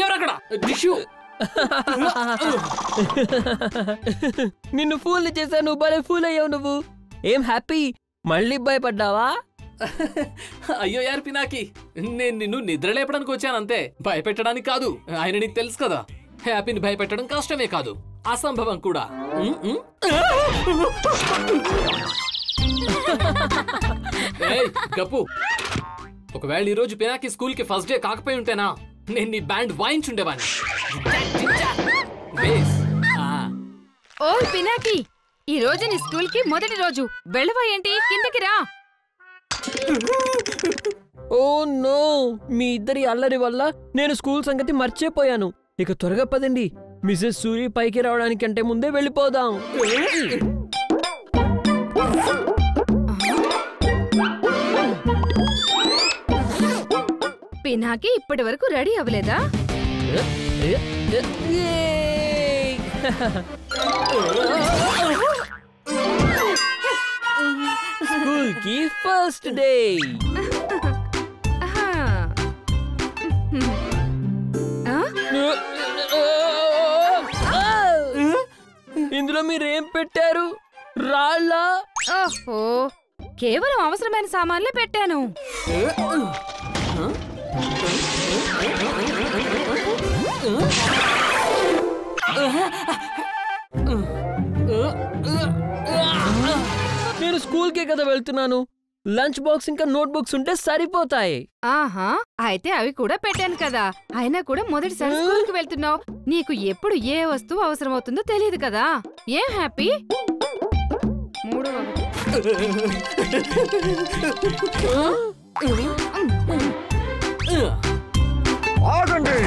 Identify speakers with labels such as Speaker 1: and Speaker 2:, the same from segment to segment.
Speaker 1: ఎవరక్కడ టిష్యూ
Speaker 2: నిన్ను ఫూల్ చేశాను, భలే ఫూల్ అయ్యావు నువ్వు. ఏం హ్యాపీ, మళ్ళీ భయపడ్డావా?
Speaker 1: అయ్యో యార్ పినాకి, నేను నిన్ను నిద్ర లేపడానికి వచ్చానంతే, భయపెట్టడానికి కాదు. ఆయన నీకు తెలుసు కదా, హ్యాపీని భయపెట్టడం కష్టమే కాదు, అసంభవం కూడా. గప్పు, ఒకవేళ ఈ రోజు పినాకి స్కూల్ కి ఫస్ట్ డే కాకపోయి ఉంటేనా నేను నీ బ్యాండ్ వాయించుండేవాడిని.
Speaker 3: ఓ పినాకి, ఈ రోజు నీ స్కూల్ కి మొదటి రోజు, వెళ్ళవా ఏంటి? కిందకి రా.
Speaker 2: ఓ నో, మీ ఇద్దరి అల్లరి వల్ల నేను స్కూల్ సంగతి మర్చిపోయాను. ఇక త్వరగా పదండి, మిసెస్ సూరి పైకి రావడానికంటే ముందే వెళ్ళిపోదాం.
Speaker 3: పినాకి ఇప్పటి వరకు రెడీ అవ్వలేదా?
Speaker 2: స్కూల్ కి ఫస్ట్ డే. ఇందులో మీరేం పెట్టారు? రాళ్ళ?
Speaker 3: ఓహో, కేవలం అవసరమైన సామాన్లే పెట్టాను.
Speaker 2: నేను స్కూల్ కే కదా వెళ్తున్నాను, లంచ్ బాక్స్ ఇంకా నోట్ బుక్స్ ఉంటే సరిపోతాయి.
Speaker 3: ఆహా, అయితే అవి కూడా పెట్టాను కదా. అయినా కూడా మొదటిసారి స్కూల్ కి వెళ్తున్నావు, నీకు ఎప్పుడు ఏ వస్తువు అవసరం అవుతుందో తెలియదు కదా. ఏం హ్యాపీ?
Speaker 4: ఆగండి,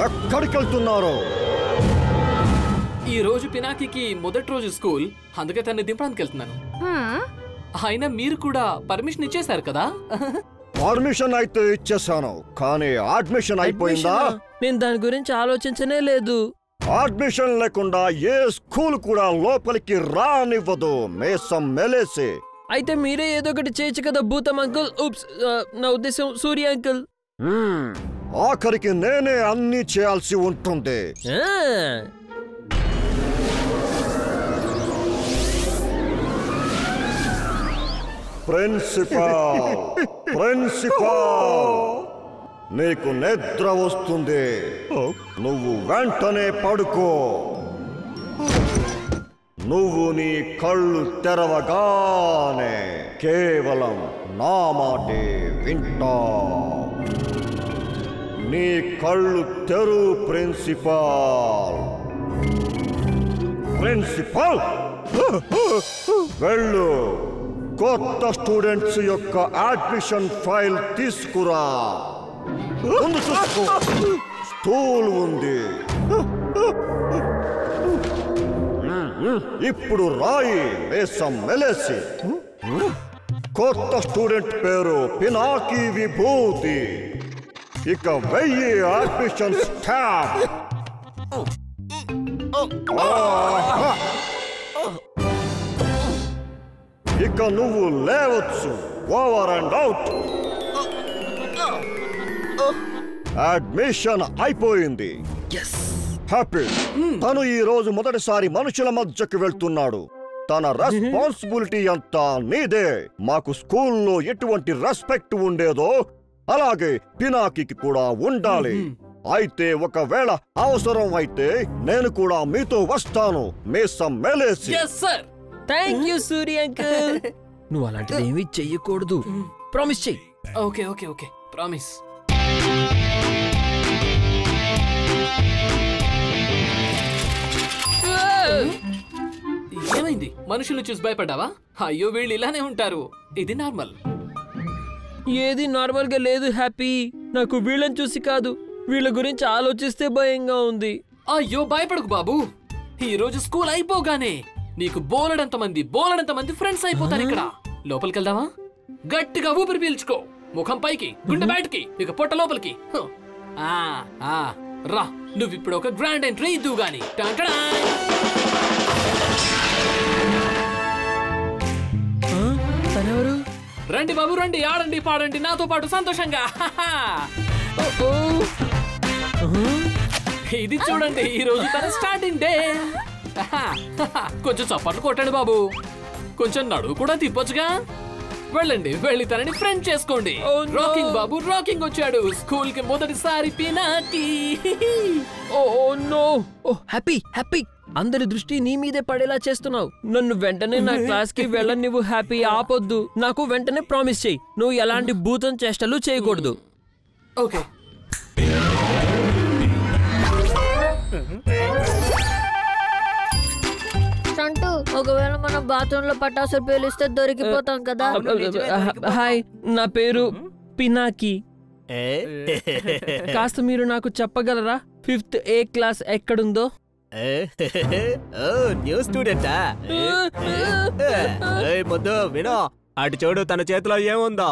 Speaker 4: ఎక్కడికి వెళ్తున్నారు?
Speaker 1: ఈ రోజు పినాకి మొదటి రోజు స్కూల్, అందుకే తన్ని దింపడానికి వెళ్తున్నాను. అయినా మీరు కూడా పర్మిషన్ ఇచ్చేశారు కదా?
Speaker 4: పర్మిషన్ అయితే ఇచ్చేసాను, కానీ అడ్మిషన్ అయిపోయిందా?
Speaker 2: నేను దాని గురించి ఆలోచించనే లేదు.
Speaker 4: అడ్మిషన్ లేకుండా ఏ స్కూల్ కూడా లోపలికి రానివ్వదు, మేసం మెలేసి.
Speaker 2: అయితే మీరే ఏదో ఒకటి చేయొచ్చు కదా భూతం అంకుల్. ఉప్స్, నా ఉద్దేశం సూర్య అంకుల్.
Speaker 4: ఆఖరికి నేనే అన్ని చేయాల్సి ఉంటుంది. ప్రిన్సిపాల్, ప్రిన్సిపాల్, నీకు నిద్ర వస్తుంది, నువ్వు వెంటనే పడుకో. నువ్వు నీ కళ్ళు తెరవగానే కేవలం నా మాటే వింటా. నీ కళ్ళు తెరు ప్రిన్సిపాల్. ప్రిన్సిపాల్, వెళ్ళు, కొత్త స్టూడెంట్స్ యొక్క అడ్మిషన్ ఫైల్ తీసుకురా. ముందు చూసుకో, స్టూల్ ఉంది. ఇప్పుడు రాయి, మేసం మెలేసి. కొత్త స్టూడెంట్ పేరు పినాకి విభూతి. ఇక వెయ్యి అడ్మిషన్ స్టాంప్. ఇక నువ్వు లేవచ్చు, ఓవర్ అండ్ అవుట్. అడ్మిషన్ అయిపోయింది. హ్యాపీ, తను ఈ రోజు మొదటిసారి మనుషుల మధ్యకు వెళ్తున్నాడు. తన రెస్పాన్సిబిలిటీ అంతా నీదే. మాకు స్కూల్లో ఎటువంటి రెస్పెక్ట్ ఉండేదో అలాగే పినాకి కూడా ఉండాలి. అయితే ఒకవేళ అవసరం అయితే నేను కూడా మీతో వస్తాను, మేసం మెలేసి.
Speaker 2: Thank you Surya uncle. నువ్వు అలాంటిది ఏమీ చెయ్యకూడదు, ప్రామిస్ చెయ్యి.
Speaker 1: Okay okay okay, promise. ఏమైంది? మనుషులు చూసి భయపడ్డావా? అయ్యో, వీళ్ళు ఇలానే ఉంటారు, ఇది నార్మల్.
Speaker 2: ఏది నార్మల్ గా లేదు హ్యాపీ. నాకు వీళ్ళని చూసి కాదు, వీళ్ళ గురించి ఆలోచిస్తే భయంగా ఉంది.
Speaker 1: అయ్యో భయపడకు బాబు, ఈ రోజు స్కూల్ అయిపోగానే నీకు బోలెడంత మంది ఫ్రెండ్స్ అయిపోతారు ఇక్కడ. లోపలికి వెళ్దామా? గట్టిగా ఊపిరి పీల్చుకో, ముఖం పైకి, గుండె బయటికి, ఇక పొట్ట లోపలికి. రా, నువ్వు ఇప్పుడు ఒక గ్రాండ్ ఎంట్రీ ఇద్దు గాని. రండి బాబు రండి, ఆడండి పాడండి నాతో పాటు సంతోషంగా. ఇది చూడండి, ఈ రోజు తన స్టార్టింగ్ డే. కొంచెం చప్పట్లు కొట్టండి బాబు, కొంచెం నడువు కూడా తిప్పొచ్చుగా. వెళ్ళండి, వెళ్ళి తనని ఫ్రెండ్ చేసుకోండి. రాకింగ్ బాబు రాకింగ్ వచ్చాడు స్కూల్ కి మొదటిసారి. పినాకి
Speaker 2: హ్యాపీ హ్యాపీ, అందరి దృష్టి నీ మీదే పడేలా చేస్తున్నావు. నన్ను వెంటనే నా క్లాస్ కి వెళ్ళని నువ్వు హ్యాపీ ఆపొద్దు. నాకు వెంటనే ప్రామిస్ చెయ్యి, నువ్వు ఎలాంటి భూతం చేష్టలు చేయకూడదు.
Speaker 1: ఓకే.
Speaker 5: చంటూ, ఒకవేళ మనం బాత్రూమ్ లో పటాసులు పేలిస్తే దొరికిపోతాం కదా.
Speaker 2: హాయ్, నా పేరు పినాకి. కాస్త మీరు నాకు చెప్పగలరా 5th A క్లాస్ ఎక్కడుందో?
Speaker 6: న్యూ స్టూడెంటా? ముద్దు వినో, అటు చూడు, తన చేతిలో ఏముందో.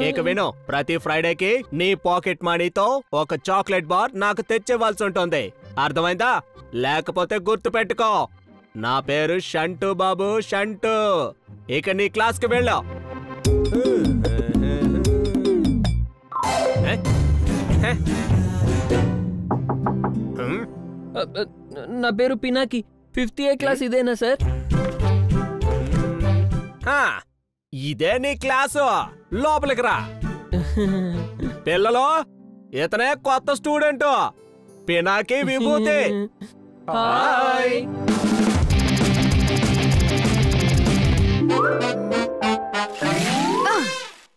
Speaker 6: ఇక విను, ప్రతి ఫ్రైడేకి నీ పాకెట్ మనీతో ఒక చాక్లెట్ బార్ నాకు తెచ్చేవాల్సి ఉంటుంది. అర్థమైందా? లేకపోతే గుర్తు పెట్టుకో, నా పేరు షంటు బాబు, షంటు. ఇక నీ క్లాస్ కి వెళ్ళా.
Speaker 2: నా పేరు పినాకి. 5th A క్లాస్ ఇదేనా సార్?
Speaker 6: ఇదే నీ క్లాసు, లోపలికి రా. పిల్లలు, ఇతనే కొత్త స్టూడెంట్, పినాకి విభూతి. హాయ్.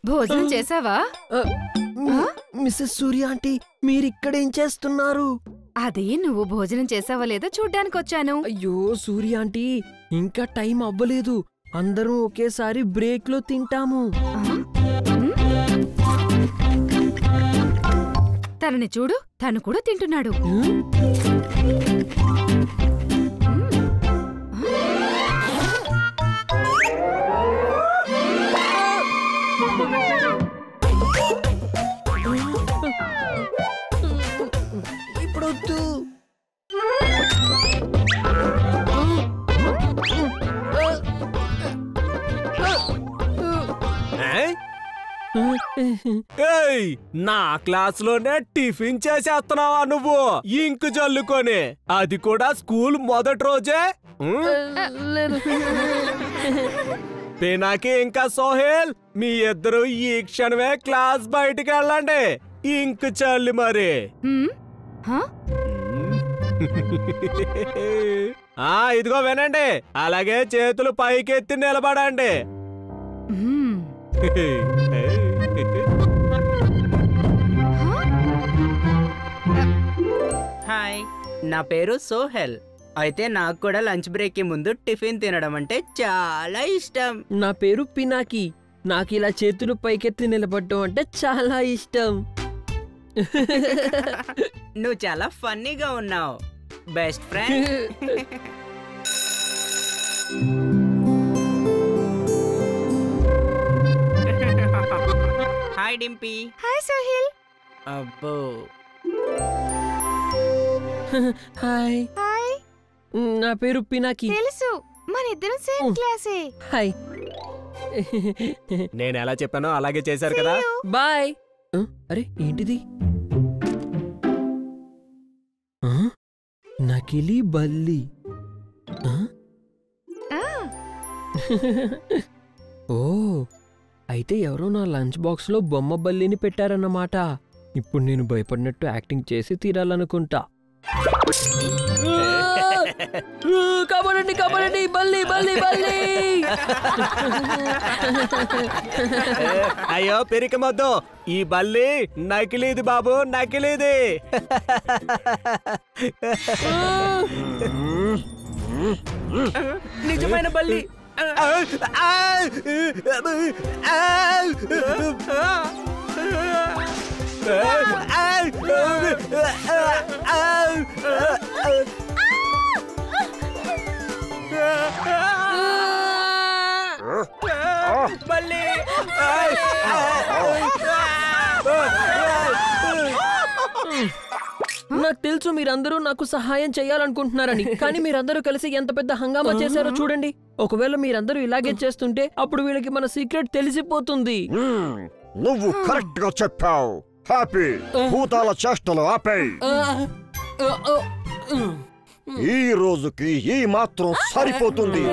Speaker 3: భోజనం చేసావా?
Speaker 2: మిస్సెస్ సూర్య ఆంటీ, మీరిక్కడేం చేస్తున్నారు?
Speaker 3: అది నువ్వు భోజనం చేసావా లేదో చూడ్డానికి వచ్చాను.
Speaker 2: అయ్యో సూర్య ఆంటీ, ఇంకా టైం అవ్వలేదు. అందరం ఒకేసారి బ్రేక్ లో తింటాము.
Speaker 3: తనని చూడు, తను కూడా తింటున్నాడు.
Speaker 2: ఇప్పుడొద్దు.
Speaker 6: నా క్లాస్ లోనే టిఫిన్ చేసేస్తున్నావా నువ్వు, ఇంకు జల్లుకొని? అది కూడా స్కూల్ మొదటి రోజే. పినాకి ఇంకా సోహెల్, మీ ఇద్దరు ఈ క్షణమే క్లాస్ బయటికి వెళ్ళండి, ఇంకు చల్లి మరి. ఇదిగో వినండి, అలాగే చేతులు పైకెత్తి నిలబడండి.
Speaker 7: హాయ్, నా పేరు సోహెల్. అయితే నాకు కూడా లంచ్ బ్రేక్ కి ముందు టిఫిన్ తినడం అంటే చాలా ఇష్టం.
Speaker 2: నా పేరు పినాకి. నాకు ఇలా చేతులు పైకెత్తి నిలబడటం అంటే చాలా ఇష్టం.
Speaker 7: నువ్వు చాలా ఫన్నీగా ఉన్నావు, best friend. Hi Dimpy.
Speaker 3: Hi Sohil.
Speaker 7: అబ్బో.
Speaker 2: హాయ్.
Speaker 3: హాయ్.
Speaker 2: నా పేరు పినాకి.
Speaker 3: తెలుసు, మన ఇద్దరం సేమ్ క్లాసే.
Speaker 2: హాయ్.
Speaker 6: నేను ఎలా చెప్పానో అలాగే చేశారు కదా.
Speaker 2: బాయ్. అరే ఏంటిది? నకిలీ బల్లి. ఓ, అయితే ఎవరో నా లంచ్ బాక్స్ లో బొమ్మ బల్లిని పెట్టారన్నమాట. ఇప్పుడు నేను భయపడినట్టు యాక్టింగ్ చేసి తీరాలనుకుంటా. కాపాడండి, కాపాడండి, బల్లి బల్లి బల్లి.
Speaker 6: అయ్యో పెరికమొద్దు, ఈ బల్లి నకిలీది బాబు, నకిలీది.
Speaker 7: నిజమైన బల్లి. బల్లి.
Speaker 2: నా నాకు తెలుసు మీరందరూ నాకు సహాయం చేయాలనుకుంటున్నారని, కానీ మీరందరూ కలిసి ఎంత పెద్ద హంగామా చేశారో చూడండి. ఒకవేళ మీరందరూ ఇలాగే చేస్తుంటే అప్పుడు వీళ్ళకి మన సీక్రెట్ తెలిసిపోతుంది.
Speaker 4: నువ్వు కరెక్ట్ గా చెప్పావు. హ్యాపీ, భూతాల చేష్టలు ఆపేయ్. ఈ రోజుకి ఈ మాత్రం సరిపోతుంది.